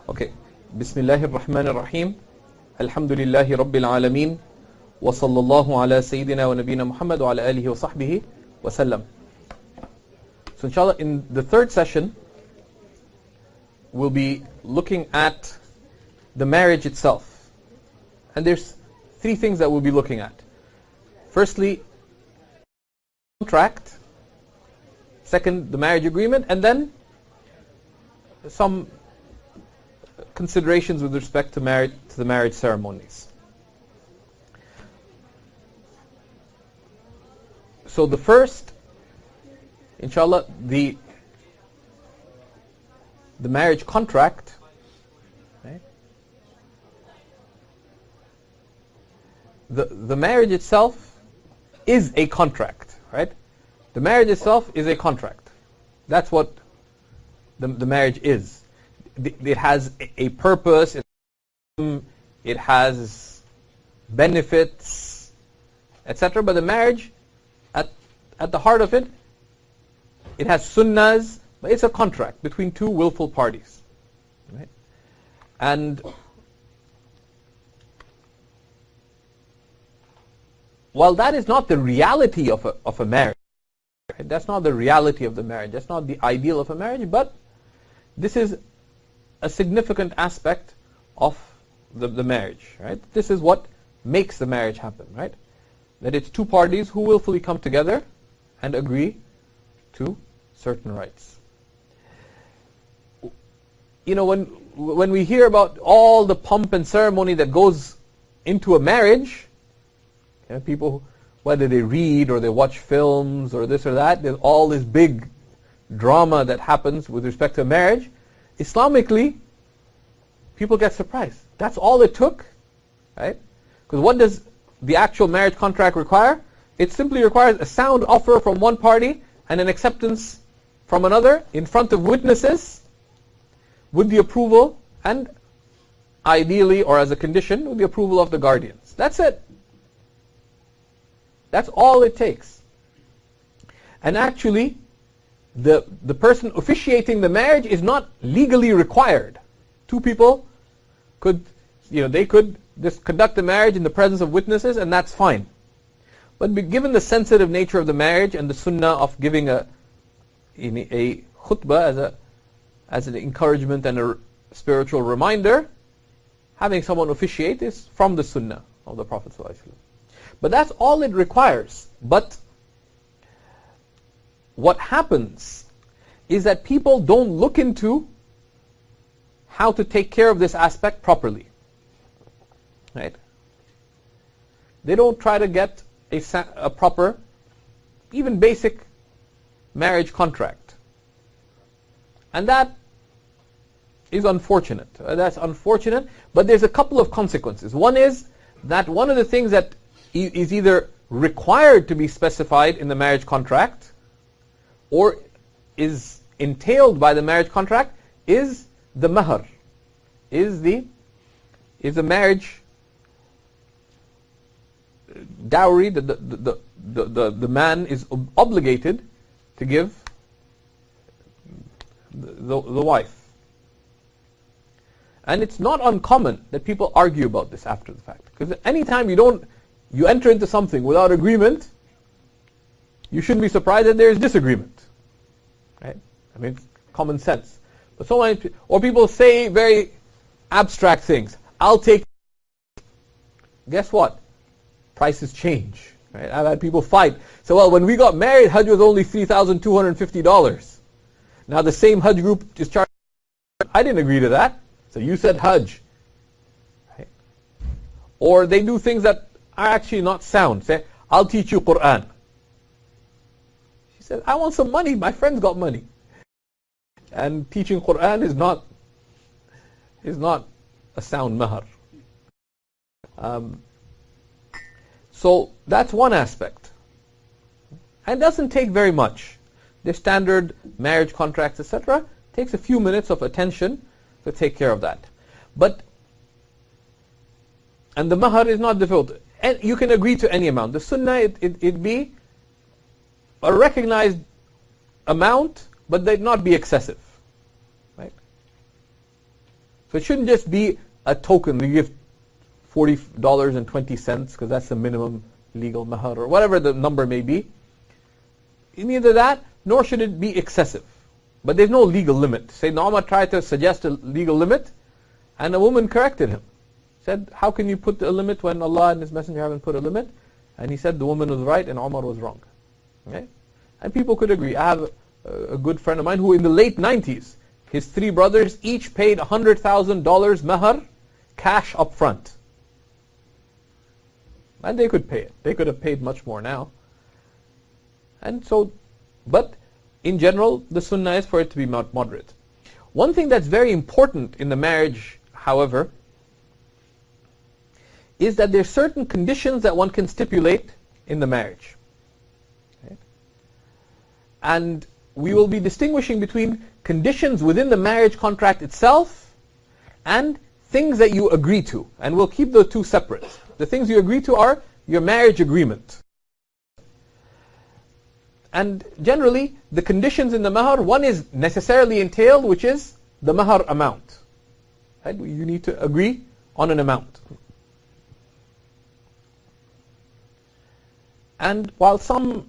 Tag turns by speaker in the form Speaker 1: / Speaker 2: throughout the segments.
Speaker 1: Okay. Bismillahir Rahmanir Rahim. Alhamdulillahi Rabbil Alameen. Wa sallallahu ala Sayyidina wa Nabina Muhammad wa ala alihi wa sahbihi wa sallam. So inshallah, in the third session, we'll be looking at the marriage itself. And there's three things that we'll be looking at. Firstly, contract. Second, the marriage agreement. And then some considerations with respect to the marriage ceremonies. So the first, inshallah, the marriage contract, right? The marriage itself is a contract, right? The marriage itself is a contract. That's what the marriage is. It has a purpose, it has benefits, etc. But the marriage, at the heart of it, it has sunnahs, but it's a contract between two willful parties. Right? And while that is not the reality of a marriage, right? That's not the reality of the marriage, that's not the ideal of a marriage, but this is a significant aspect of the marriage, right? This is what makes the marriage happen, right? That it's two parties who willfully come together and agree to certain rights. You know, when we hear about all the pomp and ceremony that goes into a marriage, people, whether they read or they watch films or this or that, there's all this big drama that happens with respect to marriage. Islamically, people get surprised. That's all it took, right? Because what does the actual marriage contract require? It simply requires a sound offer from one party and an acceptance from another in front of witnesses with the approval and ideally or as a condition with the approval of the guardians. That's it. That's all it takes. And actually, the person officiating the marriage is not legally required. Two people could, they could just conduct the marriage in the presence of witnesses, and that's fine. But given the sensitive nature of the marriage and the sunnah of giving a khutbah as an encouragement and a spiritual reminder, having someone officiate is from the sunnah of the Prophet ﷺ. But that's all it requires. But what happens is that people don't look into how to take care of this aspect properly. Right? They don't try to get a proper, even basic marriage contract. And that is unfortunate. That's unfortunate, but there's a couple of consequences. One is that one of the things that is either required to be specified in the marriage contract or is entailed by the marriage contract is the mahar, is the marriage dowry that the man is obligated to give the wife. And it's not uncommon that people argue about this after the fact. Because anytime you enter into something without agreement, you shouldn't be surprised that there is disagreement. Right? I mean, it's common sense. But so many, or people say very abstract things. I'll take. Guess what? Prices change. Right? I've had people fight. So, well, when we got married, Hajj was only $3,250. Now the same Hajj group is charging. I didn't agree to that. So you said Hajj. Right? Or they do things that are actually not sound. Say, I'll teach you Quran. She said, I want some money. My friend's got money. And teaching Quran is not a sound mahar. So that's one aspect. And it doesn't take very much. The standard marriage contracts, etc., takes a few minutes of attention to take care of that. And the mahar is not difficult. And you can agree to any amount. The sunnah, it be a recognized amount, but they'd not be excessive. Right? So it shouldn't just be a token. You give $40.20 because that's the minimum legal mahar or whatever the number may be. Neither that, nor should it be excessive. But there's no legal limit. Sayyidina Umar tried to suggest a legal limit, and a woman corrected him. Said, how can you put a limit when Allah and His Messenger haven't put a limit? And he said the woman was right and Umar was wrong. Okay? And people could agree. I have a good friend of mine who in the late 90s, his 3 brothers each paid $100,000 mahar, cash up front. And they could pay it. They could have paid much more now. And so, but in general, the sunnah is for it to be moderate. One thing that's very important in the marriage, however, is that there are certain conditions that one can stipulate in the marriage. Okay? And we will be distinguishing between conditions within the marriage contract itself and things that you agree to. And we'll keep the two separate. The things you agree to are your marriage agreement. And generally, the conditions in the mahar, one is necessarily entailed, which is the mahar amount. Right? You need to agree on an amount. And while some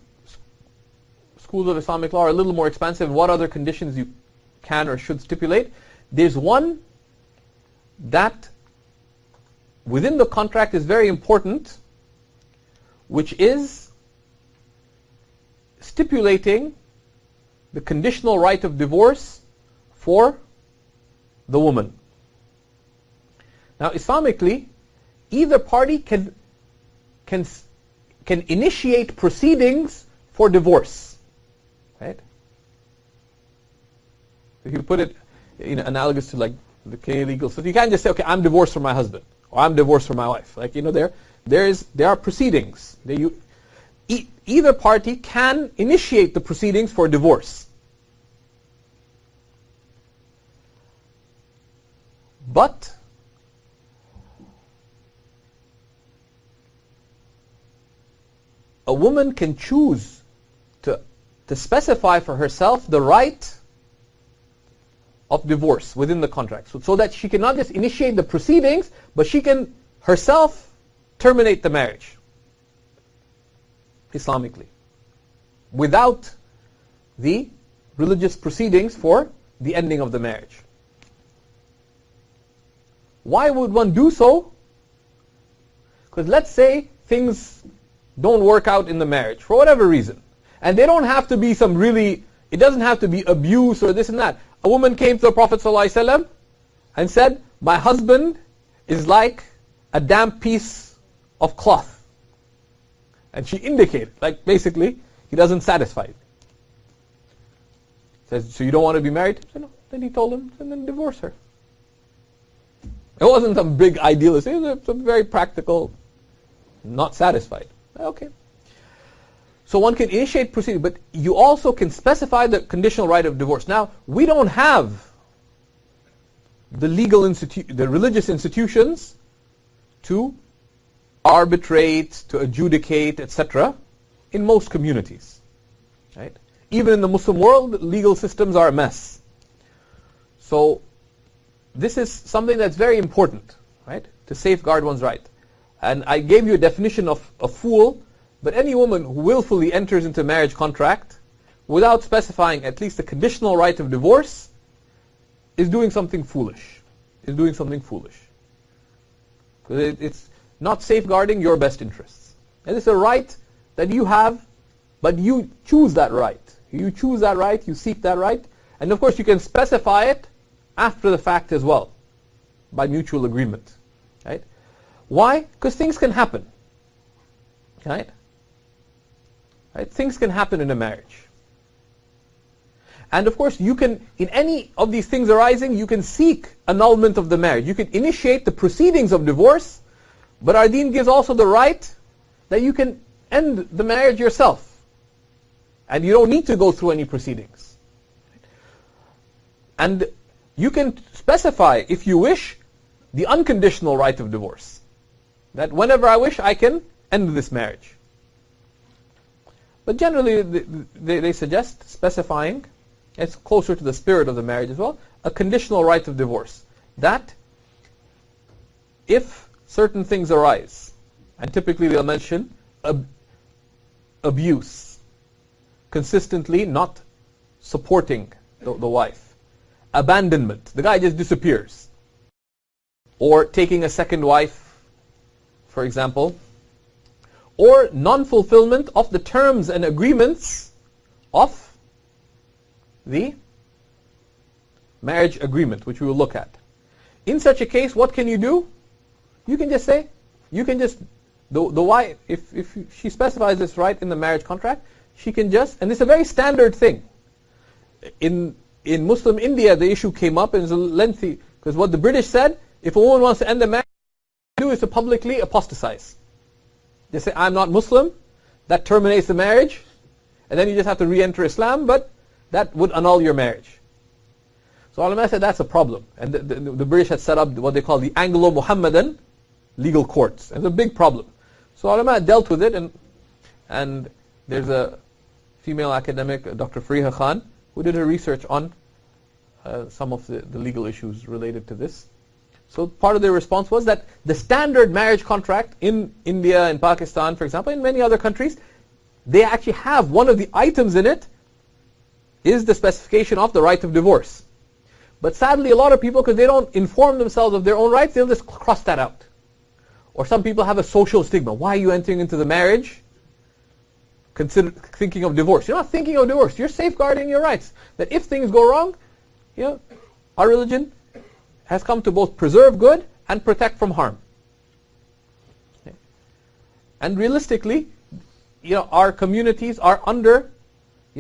Speaker 1: schools of Islamic law are a little more expansive in what other conditions you can or should stipulate, there's one that within the contract is very important, which is stipulating the conditional right of divorce for the woman. Now, Islamically, either party can initiate proceedings for divorce. Right? If you put it analogous to like the Canadian legal system, you can't just say, okay, I'm divorced from my husband, or I'm divorced from my wife. Like, there are proceedings. Either party can initiate the proceedings for divorce. But a woman can choose to specify for herself the right of divorce within the contract. So that she cannot just initiate the proceedings, but she can herself terminate the marriage, Islamically, without the religious proceedings for the ending of the marriage. Why would one do so? Because let's say things don't work out in the marriage for whatever reason. And they don't have to be it doesn't have to be abuse or this and that. A woman came to the Prophet ﷺ and said, my husband is like a damp piece of cloth. And she indicated, like basically, he doesn't satisfy you. Says, so you don't want to be married? He said, no. Then he told him, and then divorce her. It wasn't some big idealist. It was a very practical, not satisfied. Okay. So one can initiate proceedings, but you also can specify the conditional right of divorce. Now, we don't have the the religious institutions to arbitrate, to adjudicate, etc. in most communities. Right? Even in the Muslim world, legal systems are a mess. So this is something that's very important, right? To safeguard one's right. And I gave you a definition of a fool, but any woman who willfully enters into a marriage contract without specifying at least the conditional right of divorce is doing something foolish. Is doing something foolish. Because it's not safeguarding your best interests. And it's a right that you have, but you choose that right. You choose that right, you seek that right, and of course you can specify it after the fact as well, by mutual agreement. Right? Why? Because things can happen. Right? Right? Things can happen in a marriage. And of course you can, in any of these things arising, you can seek annulment of the marriage. You can initiate the proceedings of divorce, but our deen gives also the right that you can end the marriage yourself. And you don't need to go through any proceedings. And you can specify, if you wish, the unconditional right of divorce. That whenever I wish, I can end this marriage. But generally, they suggest specifying, it's closer to the spirit of the marriage as well, a conditional right of divorce. that if certain things arise, and typically they'll mention abuse, consistently not supporting the wife, abandonment, the guy just disappears, or taking a second wife, for example, or non-fulfillment of the terms and agreements of the marriage agreement, which we will look at. In such a case, what can you do? You can just say, the wife, if she specifies this right in the marriage contract, she can just, and it's a very standard thing. In Muslim India, the issue came up, and it's lengthy, because what the British said, if a woman wants to end the marriage, what they do is to publicly apostatize. They say, I'm not Muslim, that terminates the marriage, and then you just have to re-enter Islam, but that would annul your marriage. So ulama said that's a problem. And the British had set up what they call the Anglo-Muhammadan legal courts. And it's a big problem. So ulama dealt with it, and there's a female academic, Dr. Fariha Khan, who did her research on some of the legal issues related to this. So part of their response was that the standard marriage contract in India and Pakistan, for example, in many other countries, they actually have one of the items in it is the specification of the right of divorce. But sadly, a lot of people, because they don't inform themselves of their own rights, they'll just cross that out. Or some people have a social stigma. Why are you entering into the marriage thinking of divorce? You're not thinking of divorce. You're safeguarding your rights. That if things go wrong, our religion has come to both preserve good and protect from harm. Okay. And realistically, our communities are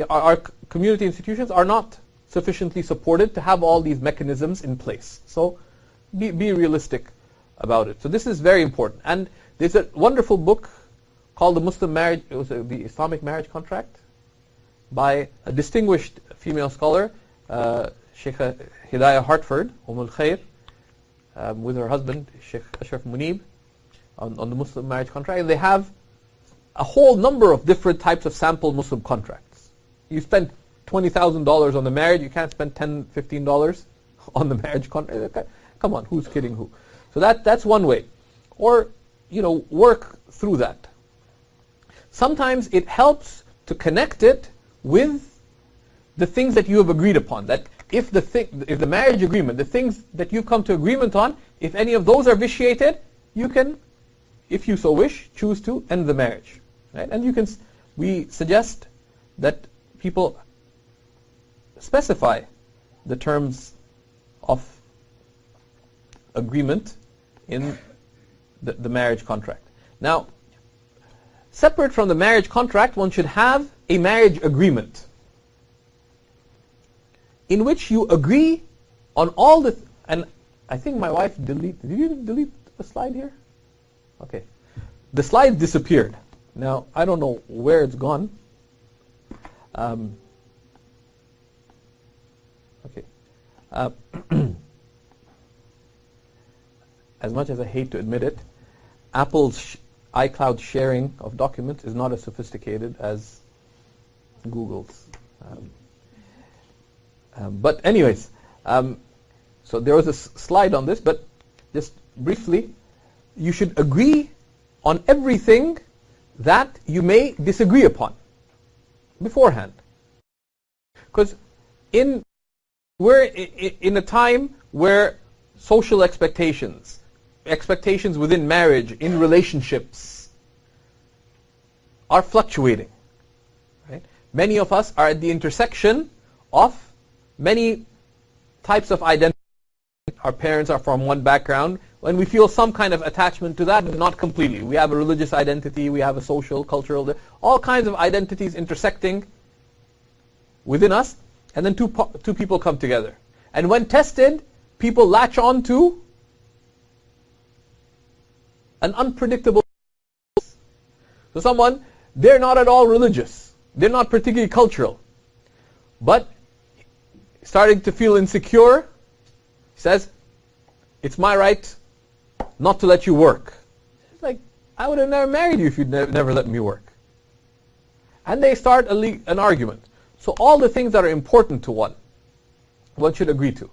Speaker 1: our community institutions are not sufficiently supported to have all these mechanisms in place. So be realistic about it. So this is very important. And there's a wonderful book called the Islamic Marriage Contract by a distinguished female scholar, Sheikh Hidayah Hartford, Khair, with her husband, Sheikh Ashraf Munib, on the Muslim marriage contract. And they have a whole number of different types of sample Muslim contracts. You spend $20,000 on the marriage, you can't spend $10, $15 on the marriage contract. Come on, who's kidding who? So that's one way. Or, work through that. Sometimes it helps to connect it with the things that you have agreed upon. That if the marriage agreement, the things that you've come to agreement on, if any of those are vitiated, you can, if you so wish, choose to end the marriage. Right? And we suggest that people specify the terms of agreement in the marriage contract. Now, separate from the marriage contract, one should have a marriage agreement in which you agree on all the, and I think my wife did you delete the slide here? Okay. The slide disappeared. Now, I don't know where it's gone. Okay. As much as I hate to admit it, Apple's iCloud sharing of documents is not as sophisticated as Google's. But anyways, so there was a slide on this, but just briefly, you should agree on everything that you may disagree upon beforehand. Because we're in a time where social expectations within marriage, in relationships, are fluctuating. Right? Many of us are at the intersection of many types of identity. Our parents are from one background, and we feel some kind of attachment to that, but not completely. We have a religious identity, we have a social, cultural, all kinds of identities intersecting within us, and then two people come together. And when tested, people latch on to an unpredictable. So someone, they're not at all religious, they're not particularly cultural, but starting to feel insecure, says, it's my right not to let you work. It's like, I would have never married you if you'd never let me work. And they start an argument. So all the things that are important to one should agree to.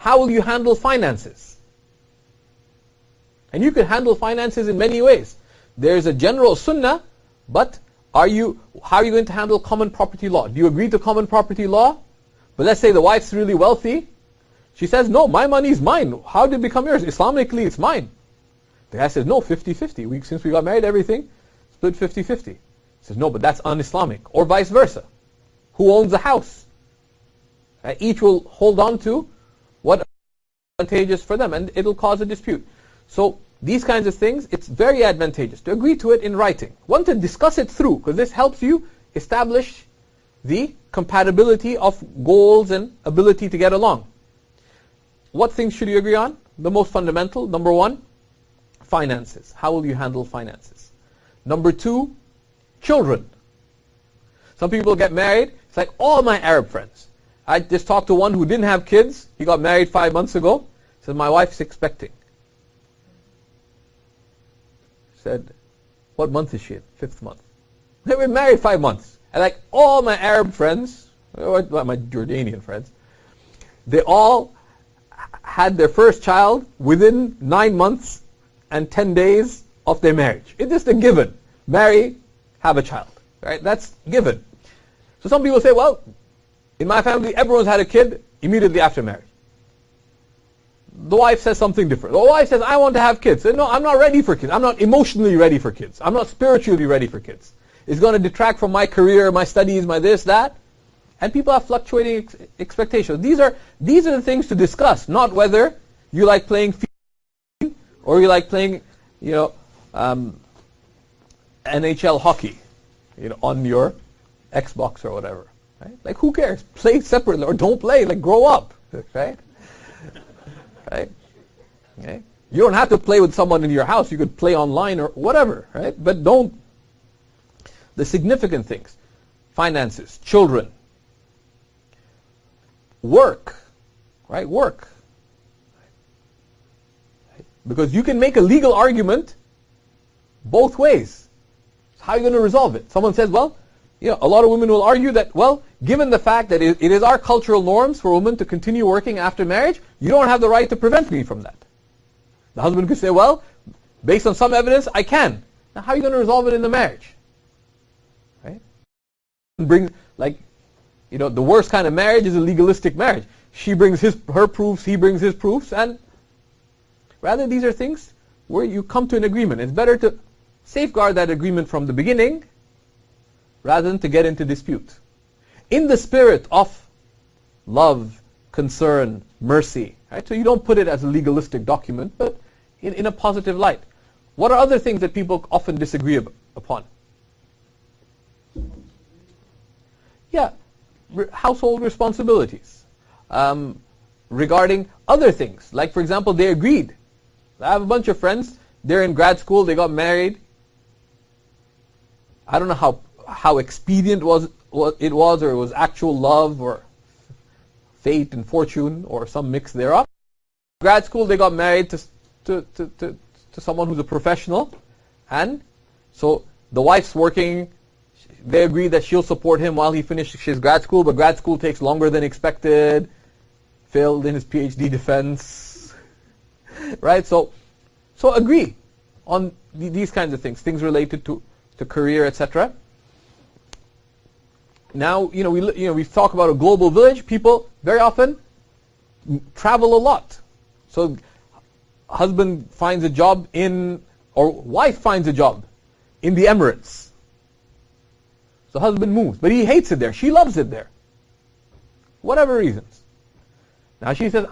Speaker 1: How will you handle finances? And you can handle finances in many ways. There's a general sunnah, but how are you going to handle common property law? Do you agree to common property law? But let's say the wife's really wealthy. She says, no, my money is mine. How did it become yours? Islamically, it's mine. The guy says, no, 50-50. Since we got married, everything split 50-50. He says, no, but that's un-Islamic. Or vice versa. Who owns the house? Each will hold on to what is advantageous for them, and it'll cause a dispute. So these kinds of things, it's very advantageous to agree to it in writing. One, to discuss it through, because this helps you establish the compatibility of goals and ability to get along. What things should you agree on? The most fundamental, number one, finances. How will you handle finances? Number two, children. Some people get married. It's like all my Arab friends. I just talked to one who didn't have kids. He got married 5 months ago. He said, my wife's expecting. Said, what month is she in? 5th month. They've been married 5 months. And like all my Arab friends, or my Jordanian friends, they all had their first child within 9 months and 10 days of their marriage. It's just a given. Marry, have a child. Right? That's given. So some people say, well, in my family, everyone's had a kid immediately after marriage. The wife says something different. The wife says, I want to have kids. No, I'm not ready for kids. I'm not emotionally ready for kids. I'm not spiritually ready for kids. It's going to detract from my career, my studies, my this, that. And people have fluctuating expectations. These are the things to discuss, not whether you like playing FIFA or you like playing, NHL hockey, on your Xbox or whatever. Right? Like, who cares? Play separately or don't play. Like, grow up, right? Right? Okay? You don't have to play with someone in your house. You could play online or whatever, right? But don't. The significant things: finances, children, work, right? Work. Right? Because you can make a legal argument both ways. How are you going to resolve it? Someone says, well, a lot of women will argue that, well, given the fact that it is our cultural norms for women to continue working after marriage, you don't have the right to prevent me from that. The husband could say, well, based on some evidence, I can. Now, how are you going to resolve it in the marriage? Right? The worst kind of marriage is a legalistic marriage. She brings her proofs, he brings his proofs, and rather these are things where you come to an agreement. It's better to safeguard that agreement from the beginning rather than to get into dispute. In the spirit of love, concern, mercy. Right? So you don't put it as a legalistic document, but in a positive light. What are other things that people often disagree upon? Yeah, household responsibilities. Regarding other things, like for example, they agreed. I have a bunch of friends, they're in grad school, they got married. I don't know how expedient it was, or it was actual love, or fate and fortune, or some mix thereof. Grad school, they got married to someone who's a professional, and so the wife's working. They agree that she'll support him while he finishes his grad school, but grad school takes longer than expected. Failed in his PhD defense, right? So agree on these kinds of things related to career, etc. Now, we talk about a global village. People very often travel a lot. So husband finds a job or wife finds a job in the Emirates. So husband moves, but he hates it there. She loves it there. Whatever reasons. Now she says,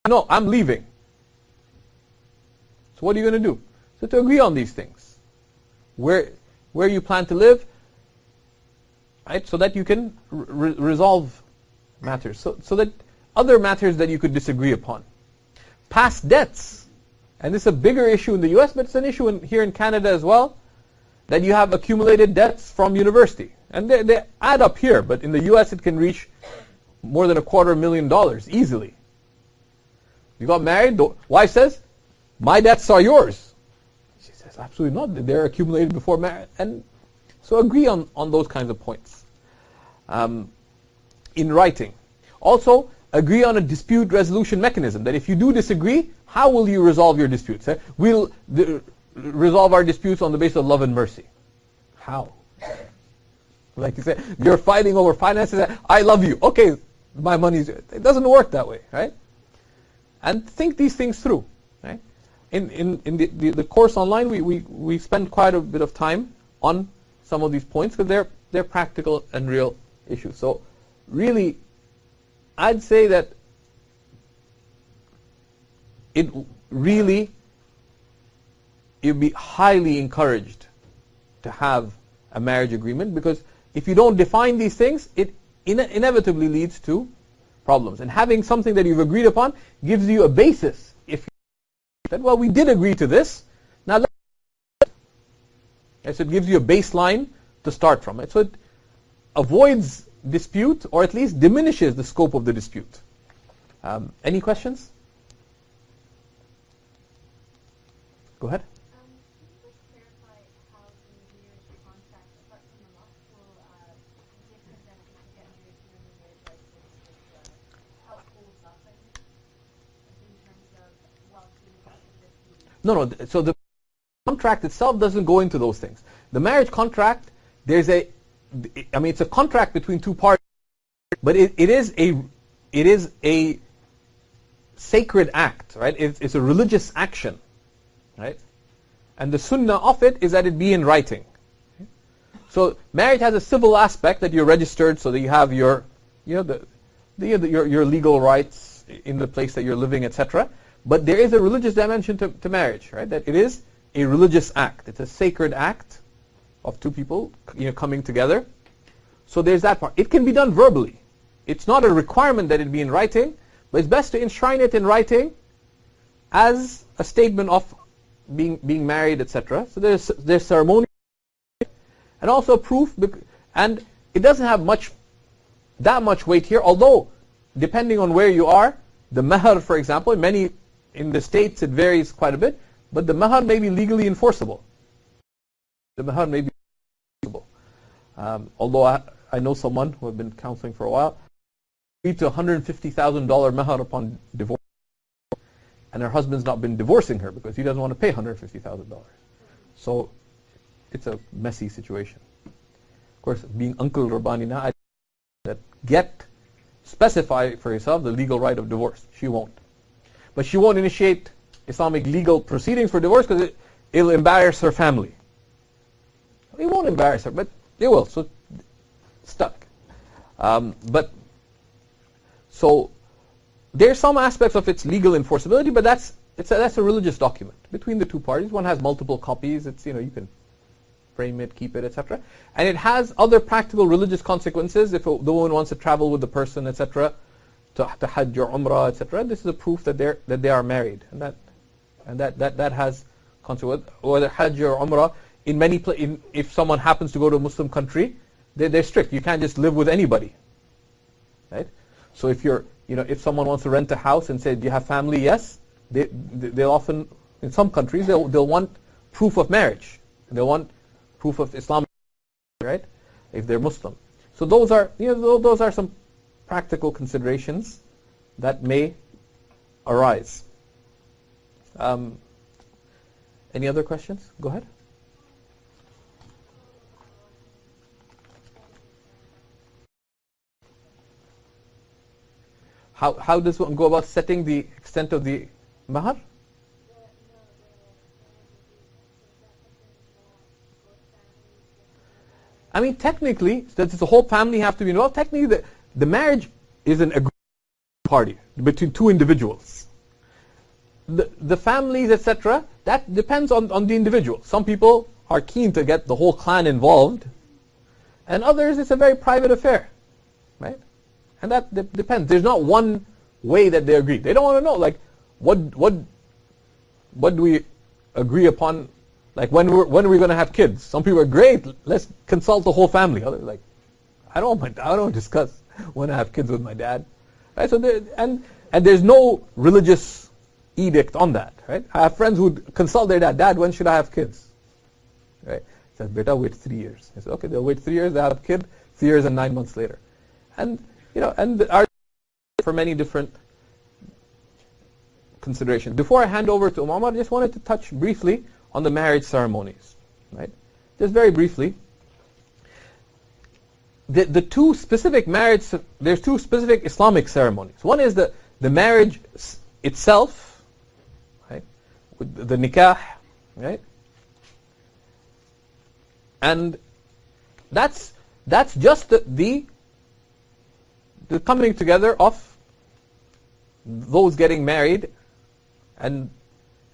Speaker 1: no, I'm leaving. So what are you going to do? So to agree on these things. Where you plan to live, right, so that you can resolve matters. So that other matters that you could disagree upon. Past debts. And this is a bigger issue in the US, but it's an issue here in Canada as well. That you have accumulated debts from university. And they add up here, but in the US it can reach more than $250,000 easily. You got married, the wife says, my debts are yours. She says, absolutely not. They're accumulated before marriage. And so agree on those kinds of points. In writing. Also, agree on a dispute resolution mechanism, that if you do disagree, how will you resolve your disputes? We'll resolve our disputes on the basis of love and mercy. How? Like you said, you're fighting over finances. I love you. Okay, my money's. It doesn't work that way, right? And think these things through, right? In the course online, we spend quite a bit of time on some of these points because they're practical and real issues. So really, I'd say that it'd be highly encouraged to have a marriage agreement, because if you don't define these things, it inevitably leads to problems. And having something that you've agreed upon gives you a basis. If you said, well, we did agree to this, now so it gives you a baseline to start from. So it avoids dispute, or at least diminishes the scope of the dispute. Any questions? Go ahead. No. So the contract itself doesn't go into those things. The marriage contract, it's a contract between two parties, but it is a sacred act, right? It's a religious action, right? And the sunnah of it is that it be in writing. So marriage has a civil aspect, that you're registered, so that you have your legal rights in the place that you're living, etc. But there is a religious dimension to marriage, right? That it is a religious act. It's a sacred act of two people, coming together. So there's that part. It can be done verbally. It's not a requirement that it be in writing, but it's best to enshrine it in writing as a statement of being married, etc. So there's ceremony, and also proof, and it doesn't have that much weight here. Although, depending on where you are, the mahar, for example, in the States it varies quite a bit, but the mahar may be legally enforceable. The mahar may be enforceable. Although I know someone who I've been counseling for a while, agreed to $150,000 mahar upon divorce, and her husband's not been divorcing her because he doesn't want to pay $150,000. So it's a messy situation. Of course, being Uncle Rabbani now, specify for yourself the legal right of divorce. She won't. But she won't initiate Islamic legal proceedings for divorce because it'll embarrass her family. It won't embarrass her, but it will. So stuck. So there's some aspects of its legal enforceability, but that's a religious document between the two parties. One has multiple copies. It's you can frame it, keep it, etc. And it has other practical religious consequences if the woman wants to travel with the person, etc. To Hajj or Umrah, etc. This is a proof that they are married, and that has consequences. Whether Hajj or Umrah, if someone happens to go to a Muslim country, they're strict. You can't just live with anybody, right? So if someone wants to rent a house and say, "Do you have family?" Yes, they'll often, in some countries, they'll want proof of marriage. They'll want proof of Islam, right? If they're Muslim. So those are some practical considerations that may arise. Any other questions? Go ahead. How does one go about setting the extent of the mahar? Technically, does the whole family have to be involved? Technically, the marriage is an agreement party between two individuals. The families, etc., that depends on the individual. Some people are keen to get the whole clan involved, and others, it's a very private affair, right? And that depends. There's not one way that they agree. They don't want to know, what do we agree upon? Like when are we going to have kids? Some people are great. Let's consult the whole family. Others like, I don't discuss when I have kids with my dad. Right? So there's no religious edict on that. Right? I have friends who consult their dad. Dad, when should I have kids? Right? He says, "Beta, wait 3 years." I said, "Okay, they'll wait 3 years. They have a kid. 3 years and 9 months later." And our for many different considerations. Before I hand over to Umar, I just wanted to touch briefly on the marriage ceremonies, right? Just very briefly. The two specific marriage, there's two specific Islamic ceremonies. One is the marriage itself, right? With the nikah, right? And that's just the coming together of those getting married and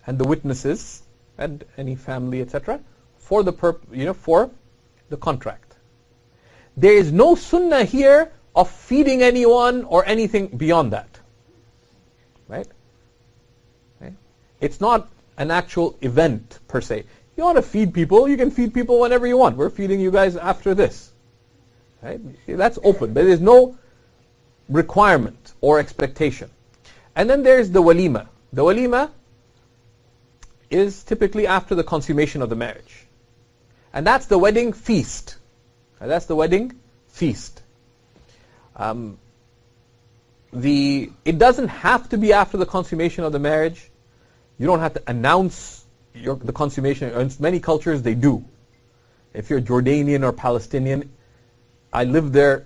Speaker 1: the witnesses and any family, etc., for the for the contract. There is no sunnah here of feeding anyone or anything beyond that. Right? It's not an actual event per se. You want to feed people, you can feed people whenever you want. We're feeding you guys after this. Right? That's open, but there's no requirement or expectation. And then there's the walima. The walima is typically after the consummation of the marriage. And that's the wedding feast. That's the wedding feast. It doesn't have to be after the consummation of the marriage. You don't have to announce the consummation. In many cultures, they do. If you're Jordanian or Palestinian, I lived there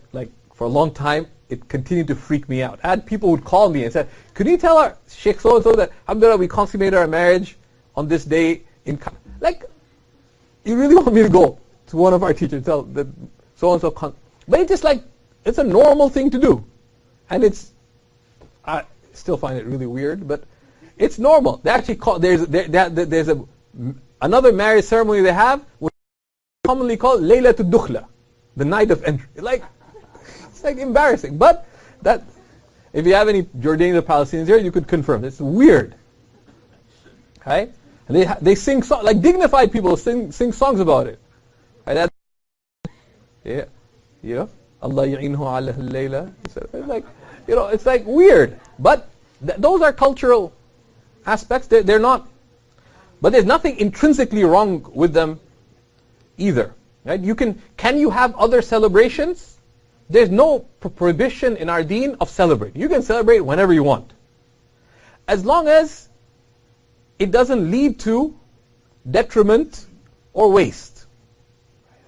Speaker 1: for a long time. It continued to freak me out. I had people who would call me and said, "Could you tell our Sheikh so-and-so that alhamdulillah, we consummated our marriage on this day in..." You really want me to go to one of our teachers, tell that so-and-so, but it's just it's a normal thing to do. And I still find it really weird, but it's normal. They actually call, there's another marriage ceremony they have, which is commonly called Laylatul Dukhla, the night of entry. It's embarrassing. But that, if you have any Jordanians or Palestinians here, you could confirm. It's weird. Okay? And they sing songs, dignified people sing songs about it. Right? Allah ya'inhu ala al-layla. It's weird. But those are cultural aspects. They're not, but there's nothing intrinsically wrong with them either. Right? Can you have other celebrations? There's no prohibition in our deen of celebrating. You can celebrate whenever you want, as long as it doesn't lead to detriment or waste.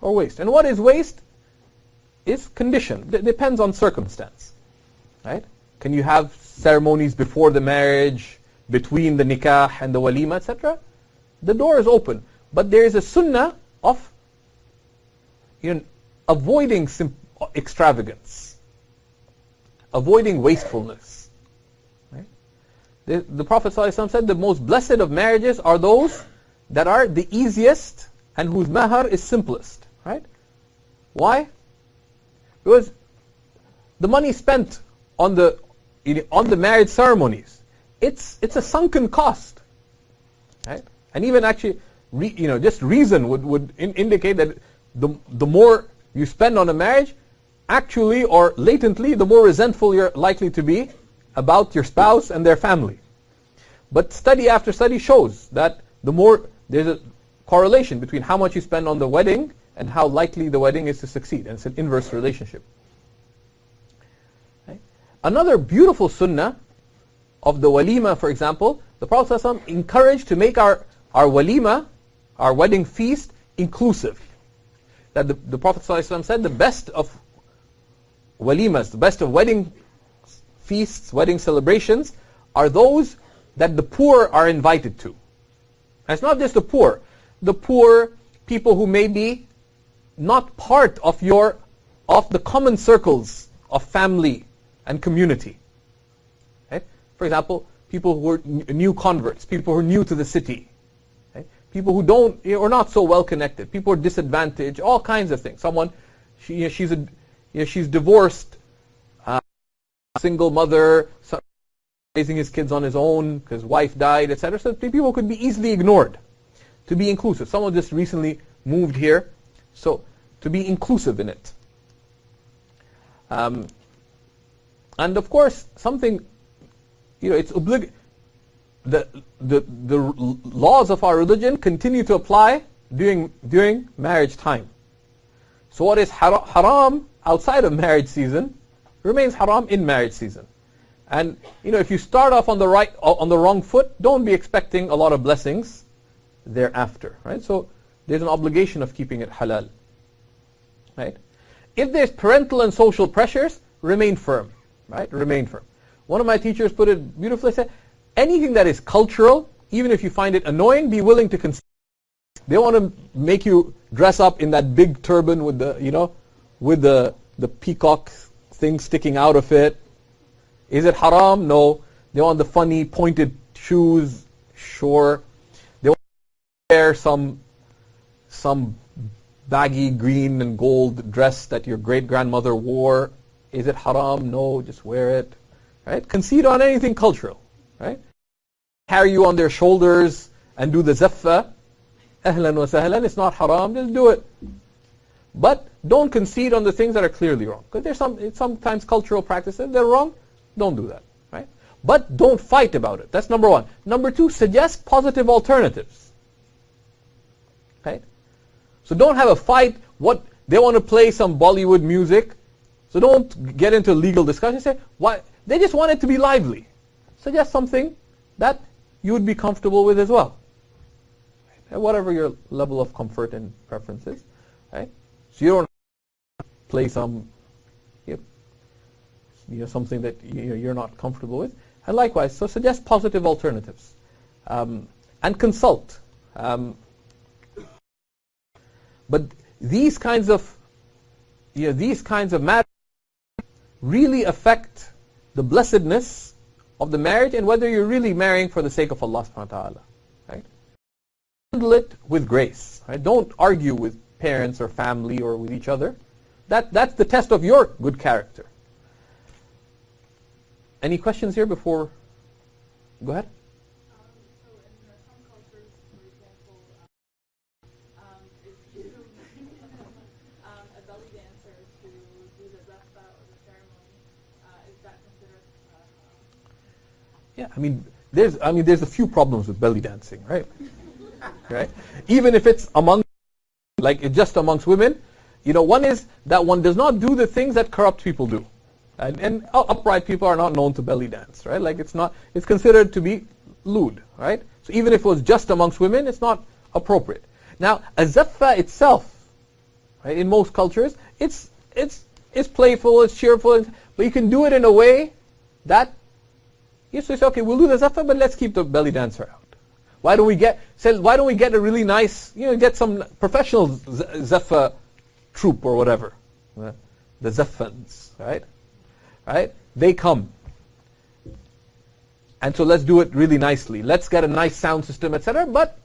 Speaker 1: And what is waste is conditioned. It depends on circumstance. Right? Can you have ceremonies before the marriage, between the nikah and the walima, etc.? The door is open. But there is a sunnah of avoiding extravagance, avoiding wastefulness. Right? The Prophet ﷺ said the most blessed of marriages are those that are the easiest and whose mahar is simplest. Right? Why? Because the money spent on the marriage ceremonies, it's a sunken cost. Right? And even actually, just reason would indicate that the more you spend on a marriage, actually or latently, the more resentful you're likely to be about your spouse and their family. But study after study shows that the more there's a correlation between how much you spend on the wedding and how likely the wedding is to succeed. And it's an inverse relationship. Right? Another beautiful sunnah of the walima, for example, the Prophet ﷺ encouraged to make our walima, our wedding feast, inclusive. That the Prophet ﷺ said the best of walimas, the best of wedding feasts, wedding celebrations, are those that the poor are invited to. And it's not just the poor, people who may be not part of the common circles of family and community. Right? For example, people who are new converts, people who are new to the city, right? People who are not so well connected, people who are disadvantaged, all kinds of things. Someone, she's divorced, single mother, raising his kids on his own because wife died, etc. So people could be easily ignored. To be inclusive. Someone just recently moved here, so to be inclusive in it. And of course, something, it's obligatory. The laws of our religion continue to apply during marriage time. So what is haram outside of marriage season remains haram in marriage season. And if you start off on the wrong foot, don't be expecting a lot of blessings thereafter, right? So there's an obligation of keeping it halal, right? If there's parental and social pressures, remain firm, right? Remain firm. One of my teachers put it beautifully, said, anything that is cultural, even if you find it annoying, be willing to concede. They want to make you dress up in that big turban with the peacock thing sticking out of it. Is it haram? No. They want the funny pointed shoes. Sure. They want to wear some baggy green and gold dress that your great-grandmother wore. Is it haram? No. Just wear it. Right? Concede on anything cultural. Right? Carry you on their shoulders and do the zaffa. Ahlan wa sahlan. It's not haram. Just do it. But don't concede on the things that are clearly wrong. Because there's sometimes cultural practices that are wrong. Don't do that, right? But don't fight about it. That's number one. Number two, suggest positive alternatives. Okay? So don't have a fight. They want to play some Bollywood music. So don't get into legal discussion. Say, why? They just want it to be lively. Suggest something that you would be comfortable with as well. Right? Whatever your level of comfort and preference is. Right? So you don't play some something that you're not comfortable with. And likewise, so suggest positive alternatives. And consult. But these kinds of matters really affect the blessedness of the marriage and whether you're really marrying for the sake of Allah subhanahu wa ta'ala. Right? Handle it with grace. Right? Don't argue with parents or family or with each other. That's the test of your good character. Any questions here before? Go ahead.
Speaker 2: So in some cultures, for example, if you a belly dancer to do the zaffa or the ceremony, is that considered
Speaker 1: Yeah, there's a few problems with belly dancing, right? Right? Even if it's just amongst women, one is that one does not do the things that corrupt people do. And upright people are not known to belly dance, right? It's considered to be lewd, right? So even if it was just amongst women, it's not appropriate. Now, a zaffa itself, right, in most cultures, it's playful, it's cheerful, but you can do it in a way that you say, okay, we'll do the zaffa, but let's keep the belly dancer out. Why don't we get a really nice, get some professional zaffa troupe or whatever, the zaffans, right? Right? They come. And so let's do it really nicely. Let's get a nice sound system, etc. But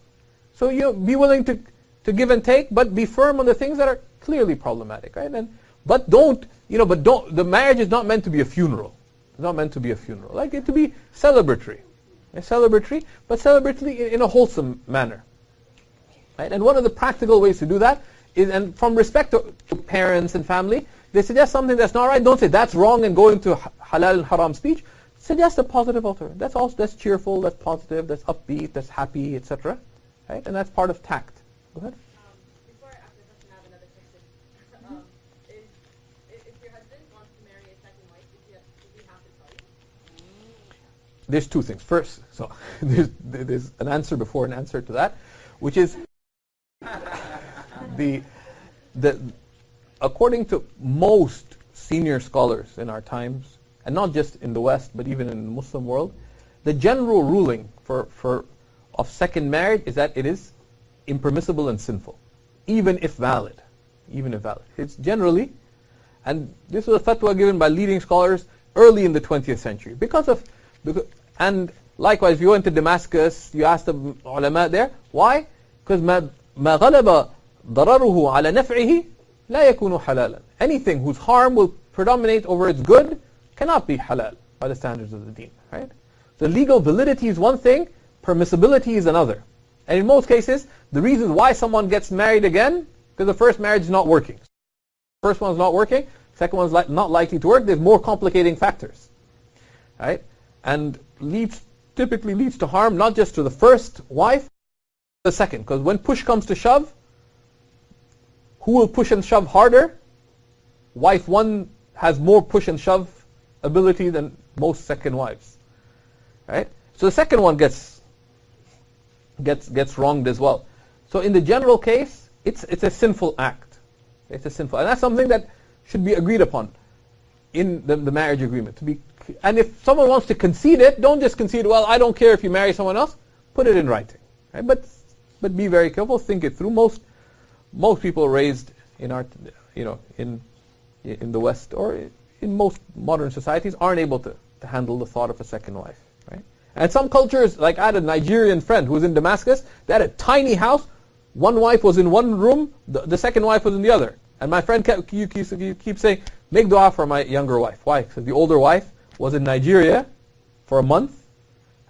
Speaker 1: so be willing to give and take, but be firm on the things that are clearly problematic, right? But the marriage is not meant to be a funeral. It's not meant to be a funeral. Like it to be celebratory. But celebratory in a wholesome manner. Right? And one of the practical ways to do that is, and from respect to parents and family, they suggest something that's not right. Don't say that's wrong and go into halal and haram speech. Suggest a positive alternative. That's cheerful, that's positive, that's upbeat, that's happy, etc. Right? And that's part of tact. Go ahead.
Speaker 2: Before I ask the question, I have another question. If your husband wants to marry a second wife, does he have to tell you?
Speaker 1: There's two things. First, so there's an answer before an answer to that, which is according to most senior scholars in our times, and not just in the West, but even in the Muslim world, the general ruling of second marriage is that it is impermissible and sinful, even if valid. It's generally, and this was a fatwa given by leading scholars early in the 20th century. And likewise, if you went to Damascus, you asked the ulama there, why? Because ما غلب ضرره على نفعه لا يكون حلالا. Anything whose harm will predominate over its good cannot be halal by the standards of the deen. Right? The legal validity is one thing, permissibility is another. And in most cases, the reason why someone gets married again, because the first marriage is not working. First one's not working, second one's not likely to work. There's more complicating factors. Right? And typically leads to harm not just to the first wife, but the second. Because when push comes to shove, who will push and shove harder? Wife one has more push and shove ability than most second wives, right? So the second one gets wronged as well. So in the general case, it's a sinful act. It's a sinful, and that's something that should be agreed upon in the marriage agreement. And if someone wants to concede it, don't just concede, well, I don't care if you marry someone else. Put it in writing, right? But be very careful. Think it through. Most people raised in our, in the West or in most modern societies aren't able to handle the thought of a second wife, right? And some cultures, like I had a Nigerian friend who was in Damascus. They had a tiny house. One wife was in one room. The second wife was in the other. And my friend keep saying, make dua for my younger wife. Why? Because the older wife was in Nigeria for a month.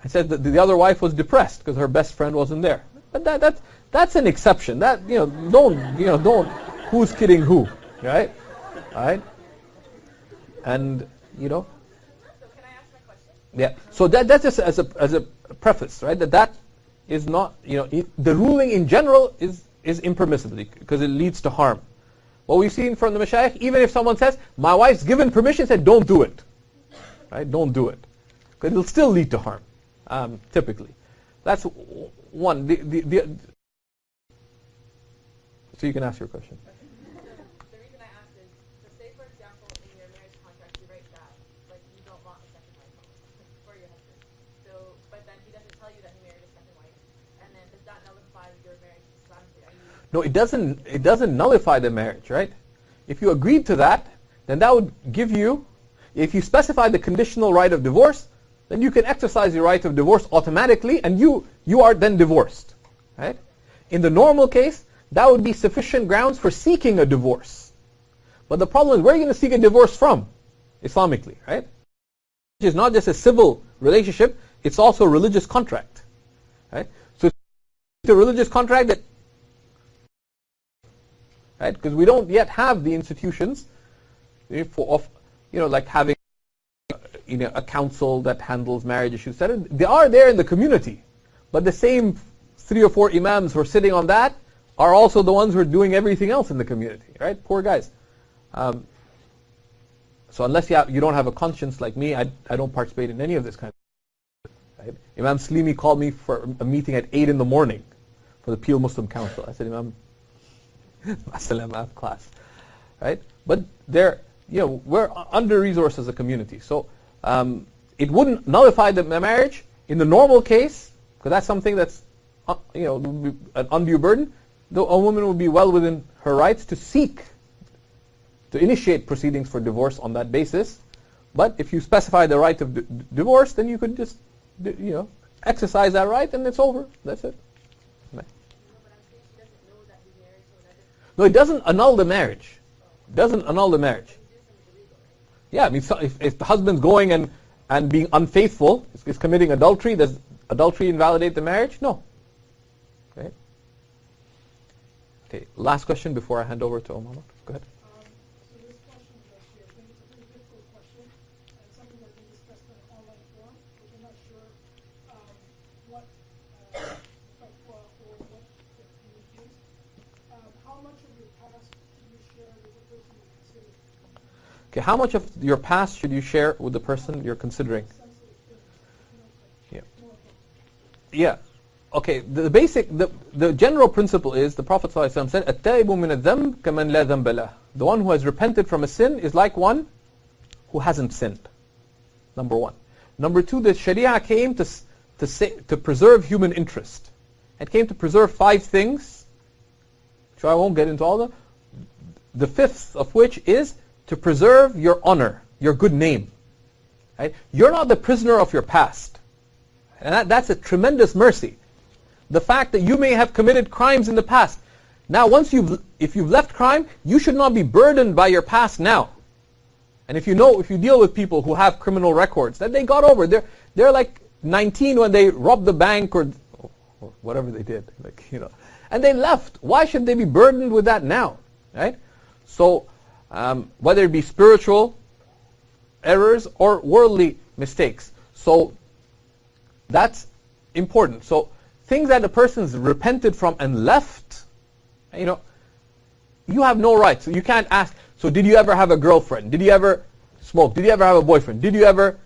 Speaker 1: I said that the other wife was depressed because her best friend wasn't there. But that's an exception. That don't who's kidding who, right? All right. And
Speaker 2: So can I ask my question?
Speaker 1: yeah. So that's just as a preface, right? That is not the ruling in general is impermissible because it leads to harm. What we've seen from the mashayikh, even if someone says, my wife's given permission, said, don't do it. Right? Don't do it. Because it'll still lead to harm, typically. That's one. So you can ask your question.
Speaker 2: The reason I asked is, so say for example, in your marriage contract, you write that, like, you don't want a second wife for your husband. So, but then he doesn't tell you that he married a second wife. And then does that nullify your marriage Islamically?
Speaker 1: No, it doesn't. It doesn't nullify the marriage, right? If you agreed to that, then that would give you. If you specify the conditional right of divorce, then you can exercise your right of divorce automatically, and you are then divorced, right? In the normal case, that would be sufficient grounds for seeking a divorce. But the problem is, where are you going to seek a divorce from, Islamically, right? Which is not just a civil relationship; it's also a religious contract, right? So it's a religious contract that. Right? Because we don't yet have the institutions like having a council that handles marriage issues. They are there in the community, but the same 3 or 4 imams who are sitting on that are also the ones who are doing everything else in the community. Right? Poor guys. So unless you don't have a conscience like me, I don't participate in any of this kind of thing. Right? Imam Slimi called me for a meeting at 8 in the morning for the Peel Muslim Council. I said, Imam, I have class, right? But we're under-resourced as a community, so it wouldn't nullify the marriage in the normal case, because that's something that's an undue burden. Though a woman would be well within her rights to initiate proceedings for divorce on that basis. But if you specify the right of divorce, then you could just exercise that right, and it's over. That's it. No, it doesn't annul the marriage. It doesn't annul the marriage. Yeah, I mean, so if the husband's going and being unfaithful, is committing adultery, does adultery invalidate the marriage? No. Okay, last question before I hand over to Omar. Go ahead.
Speaker 3: So this question is actually, I think it's a pretty difficult question, and something that we discussed in an online forum, which I'm not sure what fatwa or what the view is. How much of your past should you share with the person you're considering?
Speaker 1: Okay, how much of your past should you share with the person you're considering? Yeah. Yeah. Okay, the general principle is, the Prophet ﷺ said, التائب من الذنب كمن لا ذنب له. The one who has repented from a sin is like one who hasn't sinned. Number one. Number two, the Sharia came to preserve human interest. It came to preserve 5 things, which I won't get into all of them. The 5th of which is to preserve your honor, your good name. Right? You're not the prisoner of your past. And that's a tremendous mercy. The fact that you may have committed crimes in the past. Now, if you've left crime, you should not be burdened by your past now. And if you deal with people who have criminal records that they got over, they're like 19 when they robbed the bank or whatever they did, and they left. Why should they be burdened with that now, right? So, whether it be spiritual errors or worldly mistakes, so that's important. So, things that a person's repented from and left, you have no right. So you can't ask, so did you ever have a girlfriend? Did you ever smoke? Did you ever have a boyfriend? Did you ever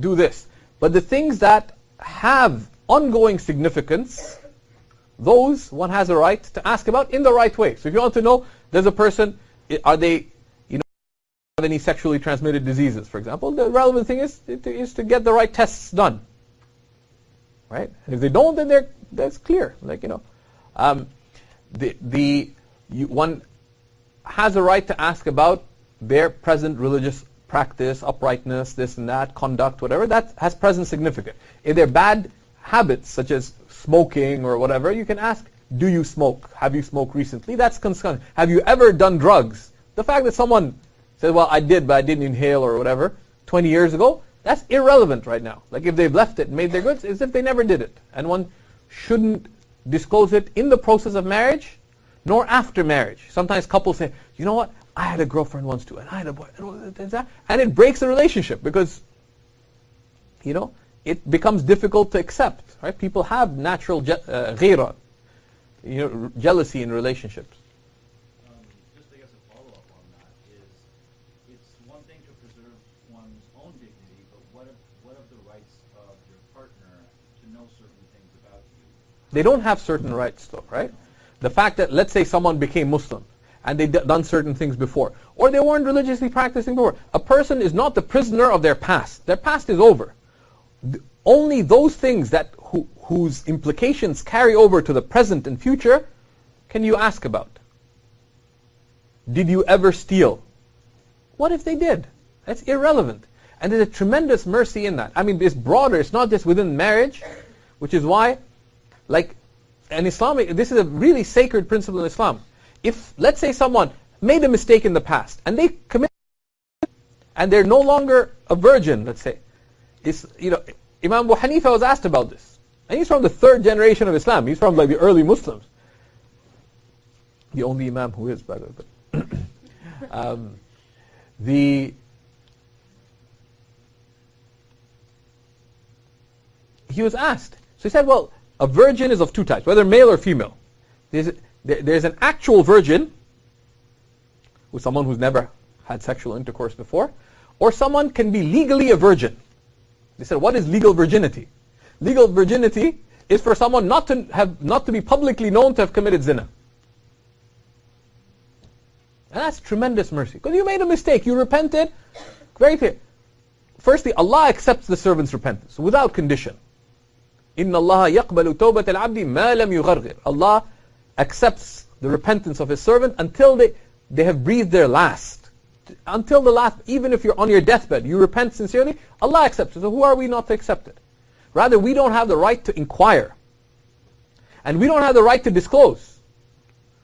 Speaker 1: do this. But the things that have ongoing significance, those one has a right to ask about in the right way. So if you want to know, there's a person, are they, have any sexually transmitted diseases, for example, the relevant thing is to get the right tests done. Right? And if they don't, then that's clear. One has a right to ask about their present religious practice, uprightness, this and that, conduct, whatever, that has present significance. If they're bad habits, such as smoking or whatever, you can ask, do you smoke? Have you smoked recently? That's concern. Have you ever done drugs? The fact that someone says, well, I did, but I didn't inhale or whatever, 20 years ago, that's irrelevant right now. Like if they've left it and made their goods, as if they never did it. And one shouldn't disclose it in the process of marriage, nor after marriage. Sometimes couples say, you know what, I had a girlfriend once too, and I had a boy, and it breaks the relationship because, it becomes difficult to accept. Right? People have natural ghira, jealousy in relationships.
Speaker 4: Just I guess a follow-up on that is, it's one thing to preserve one's own dignity, but what of the rights of your partner to know certain things about you?
Speaker 1: They don't have certain rights though, right? The fact that, let's say someone became Muslim, and they've done certain things before, or they weren't religiously practicing before. A person is not the prisoner of their past. Their past is over. Only those things that whose implications carry over to the present and future can you ask about. Did you ever steal? What if they did? That's irrelevant. And there's a tremendous mercy in that. I mean, it's broader. It's not just within marriage, which is why, this is a really sacred principle in Islam. If, let's say, someone made a mistake in the past, and they commit, and they're no longer a virgin, let's say, Imam Abu Hanifa was asked about this. And he's from the 3rd generation of Islam. He's from the early Muslims. The only Imam who is, by the way. He was asked. So he said, well, a virgin is of two types, whether male or female. There's an actual virgin, with someone who's never had sexual intercourse before, or someone can be legally a virgin. They said, what is legal virginity? Legal virginity is for someone not to be publicly known to have committed zina. And that's tremendous mercy. Because you made a mistake, you repented, very clear. Firstly, Allah accepts the servant's repentance without condition. إِنَّ اللَّهَ يَقْبَلُ تَوْبَةَ الْعَبْدِ مَا لَمْ يُغَرْغِرْ. Allah accepts the repentance of His servant until they have breathed their last. Until the last, even if you're on your deathbed, you repent sincerely, Allah accepts it. So who are we not to accept it? Rather, we don't have the right to inquire. And we don't have the right to disclose.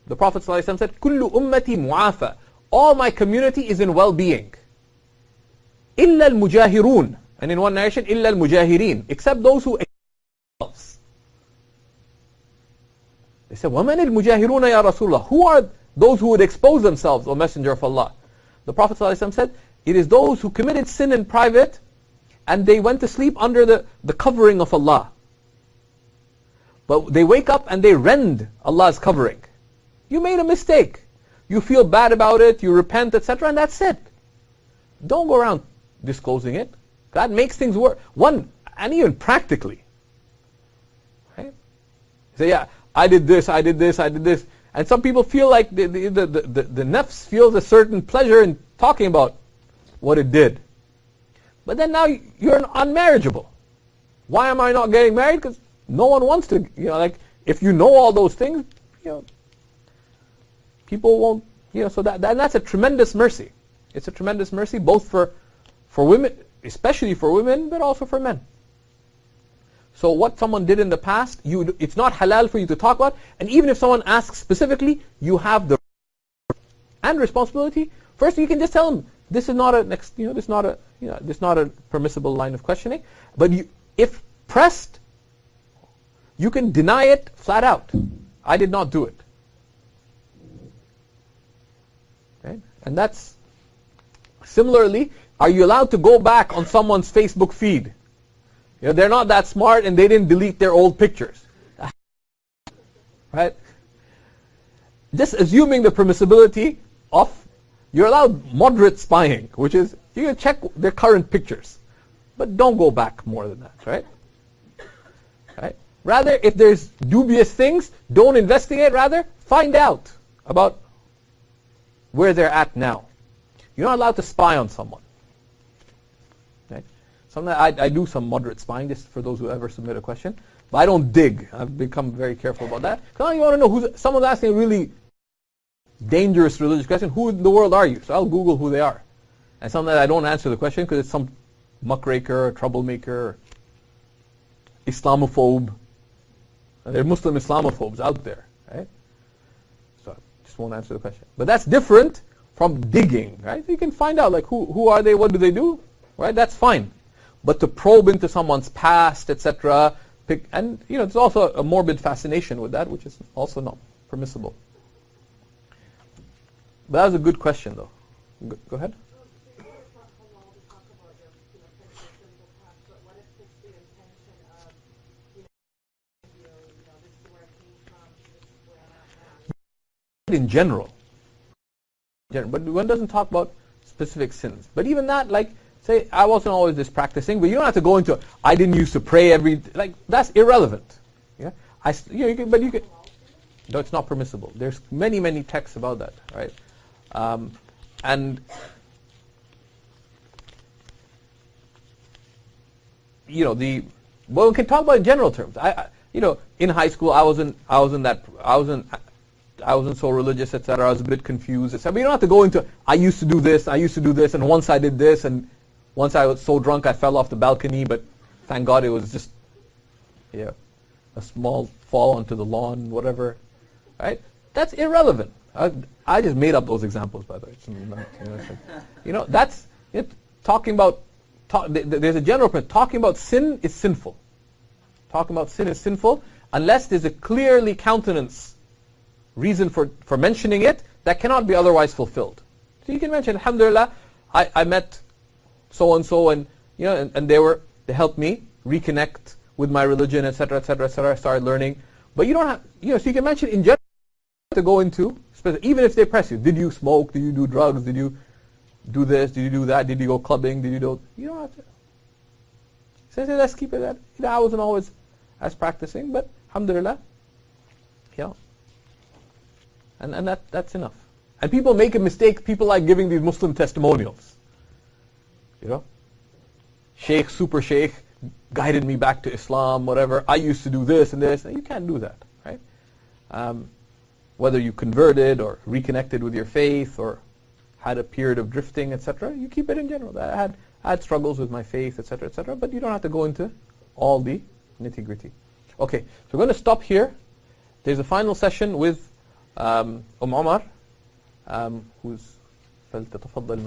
Speaker 1: The Prophet ﷺ said, كُلُّ أُمَّتي مُعَافَى. All my community is in well-being. إِلَّا الْمُجَاهِرُونَ. And in one narration, إِلَّا الْمُجَاهِرِينَ. Except those who themselves. They said, وَمَنِ الْمُجَاهِرُونَ يَا رَسُولَ اللَّهِ. Who are those who would expose themselves, O Messenger of Allah? The Prophet ﷺ said, it is those who committed sin in private and they went to sleep under the covering of Allah. But they wake up and they rend Allah's covering. You made a mistake. You feel bad about it, you repent, etc., and that's it. Don't go around disclosing it. That makes things worse. And even practically. Right? Say, yeah, I did this. And some people feel like the nafs feels a certain pleasure in talking about what it did. But then now you're unmarriageable. Why am I not getting married? Because no one wants to, if you know all those things, people won't, so that's a tremendous mercy. It's a tremendous mercy both for women, especially for women, but also for men. So what someone did in the past, it's not halal for you to talk about. And even if someone asks specifically, you have the and responsibility. First, you can just tell them this is not a permissible line of questioning. But if pressed, you can deny it flat out. I did not do it. Right? And that's similarly. Are you allowed to go back on someone's Facebook feed? They're not that smart and they didn't delete their old pictures. Right? Just assuming the permissibility of, you're allowed moderate spying, which is you can check their current pictures. but don't go back more than that, right? Right? Rather, if there's dubious things, don't investigate. Rather, find out about where they're at now. You're not allowed to spy on someone. Right? Sometimes I do some moderate spying, just for those who ever submit a question. But I don't dig. I've become very careful about that. Because you want to know who's. Someone's asking a really dangerous religious question. Who in the world are you? So I'll Google who they are. And sometimes I don't answer the question because it's some muckraker, troublemaker, Islamophobe. There are Muslim Islamophobes out there, right? So I just won't answer the question. But that's different from digging, right? You can find out like who are they, what do they do, right? That's fine. But to probe into someone's past, etc., and there's also a morbid fascination with that, which is also not permissible. But that was a good question, though. Go ahead. In general, but one doesn't talk about specific sins. But even that, like, say, I wasn't always this practicing, but you don't have to go into, I didn't used to pray that's irrelevant. Yeah, you can. No, it's not permissible. There's many texts about that, right? And well, we can talk about in general terms. In high school, I wasn't so religious, etc. I was a bit confused, etc. But you don't have to go into, I used to do this, and once I did this, and once I was so drunk I fell off the balcony, but thank God it was just a small fall onto the lawn, whatever. Right? That's irrelevant. I just made up those examples, by the way. That's it. Talking about, there's a general principle. Talking about sin is sinful. Talking about sin is sinful unless there's a clearly countenance reason for mentioning it that cannot be otherwise fulfilled. So you can mention, alhamdulillah, I met so-and-so, and they helped me reconnect with my religion, etc., etc., etc. I started learning. But you don't have, so you can mention in general, to go into, even if they press you. Did you smoke? Did you do drugs? Did you do this? Did you do that? Did you go clubbing? Did you do? You don't have to. So let's keep it that. I wasn't always as practicing, but alhamdulillah, and that's enough. And people make a mistake. People like giving these Muslim testimonials. Sheikh, super sheikh, guided me back to Islam, whatever. I used to do this and this. And you can't do that, right? Whether you converted or reconnected with your faith or had a period of drifting, etc., you keep it in general. I had struggles with my faith, etc., etc., but you don't have to go into all the nitty-gritty. Okay, so we're going to stop here. There's a final session with Umar, who's فلتتفضل